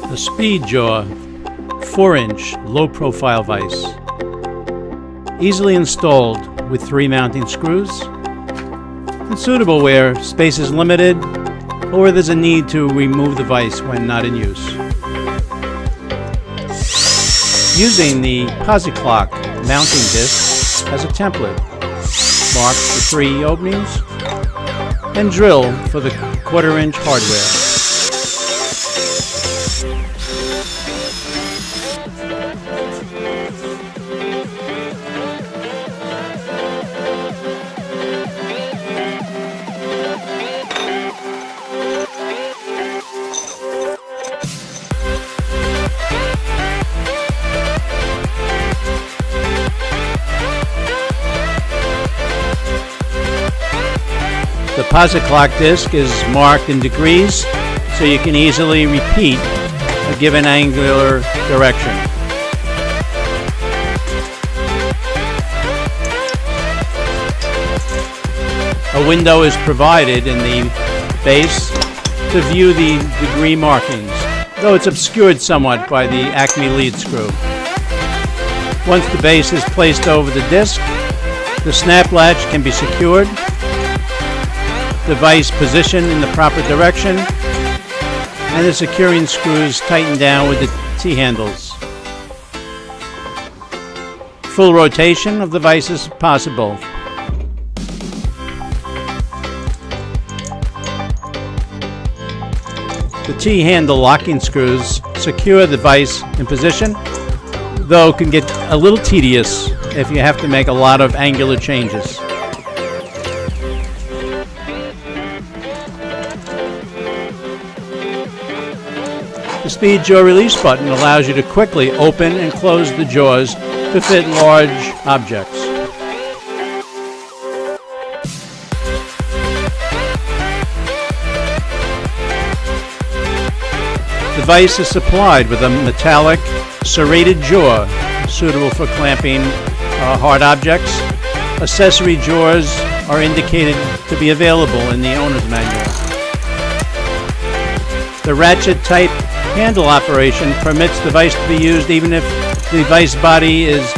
The SpeedJaw 4-inch low profile vise. Easily installed with 3 mounting screws and suitable where space is limited or where there's a need to remove the vise when not in use. Using the PosiClock mounting disc as a template, mark the 3 openings and drill for the 1/4-inch hardware. The PosiClock disc is marked in degrees so you can easily repeat a given angular direction. A window is provided in the base to view the degree markings, though it's obscured somewhat by the Acme lead screw. Once the base is placed over the disc, the snap latch can be secured, the vise positioned in the proper direction, and the securing screws tightened down with the T-handles. Full rotation of the vise is possible. The T-handle locking screws secure the vise in position, though can get a little tedious if you have to make a lot of angular changes. The SpeedJaw release button allows you to quickly open and close the jaws to fit large objects. The vise is supplied with a metallic serrated jaw suitable for clamping hard objects. Accessory jaws are indicated to be available in the owner's manual. The ratchet type handle operation permits the vise to be used even if the vise body is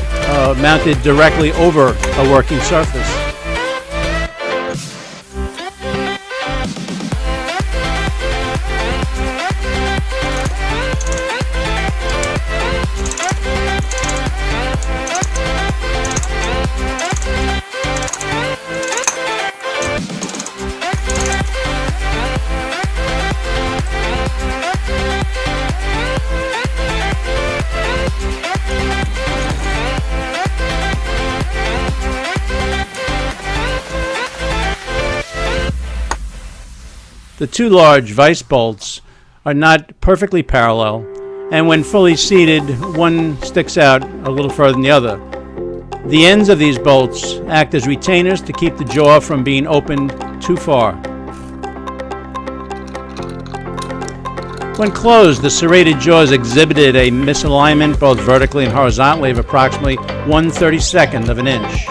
mounted directly over a working surface. The 2 large vise bolts are not perfectly parallel, and when fully seated, one sticks out a little further than the other. The ends of these bolts act as retainers to keep the jaw from being opened too far. When closed, the serrated jaws exhibited a misalignment both vertically and horizontally of approximately 1/32 of an inch.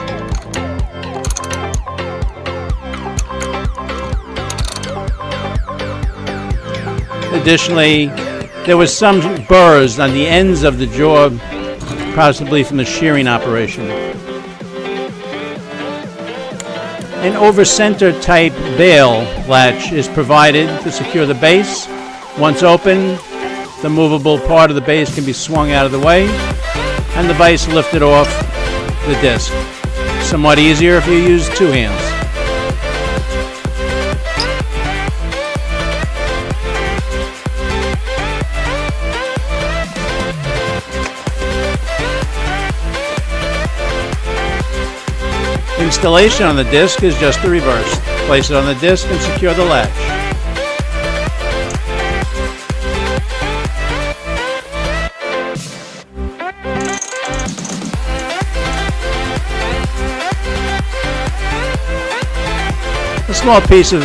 Additionally, there was some burrs on the ends of the jaw, possibly from the shearing operation. An over-center type bail latch is provided to secure the base. Once open, the movable part of the base can be swung out of the way and the vise lifted off the disc. Somewhat easier if you use 2 hands. Installation on the disc is just the reverse. Place it on the disc and secure the latch. A small piece of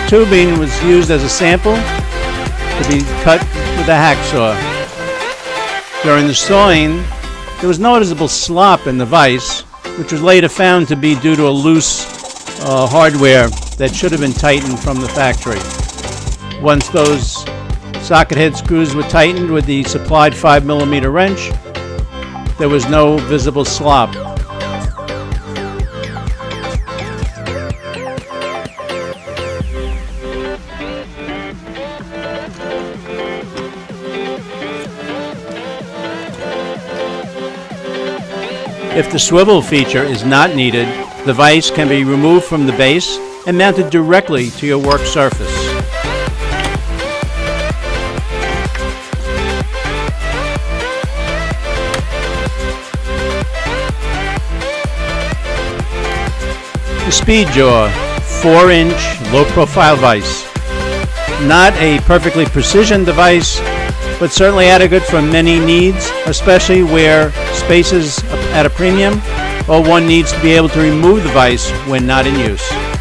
tubing was used as a sample to be cut with a hacksaw. During the sawing, there was noticeable slop in the vise, which was later found to be due to a loose hardware that should have been tightened from the factory. Once those Socket head screws were tightened with the supplied 5mm wrench. There was no visible slop. If the swivel feature is not needed, the vise can be removed from the base and mounted directly to your work surface. The SpeedJaw 4-inch low profile vise. Not a perfectly precision device, but certainly adequate for many needs, especially where space is at a premium or one needs to be able to remove the vise when not in use.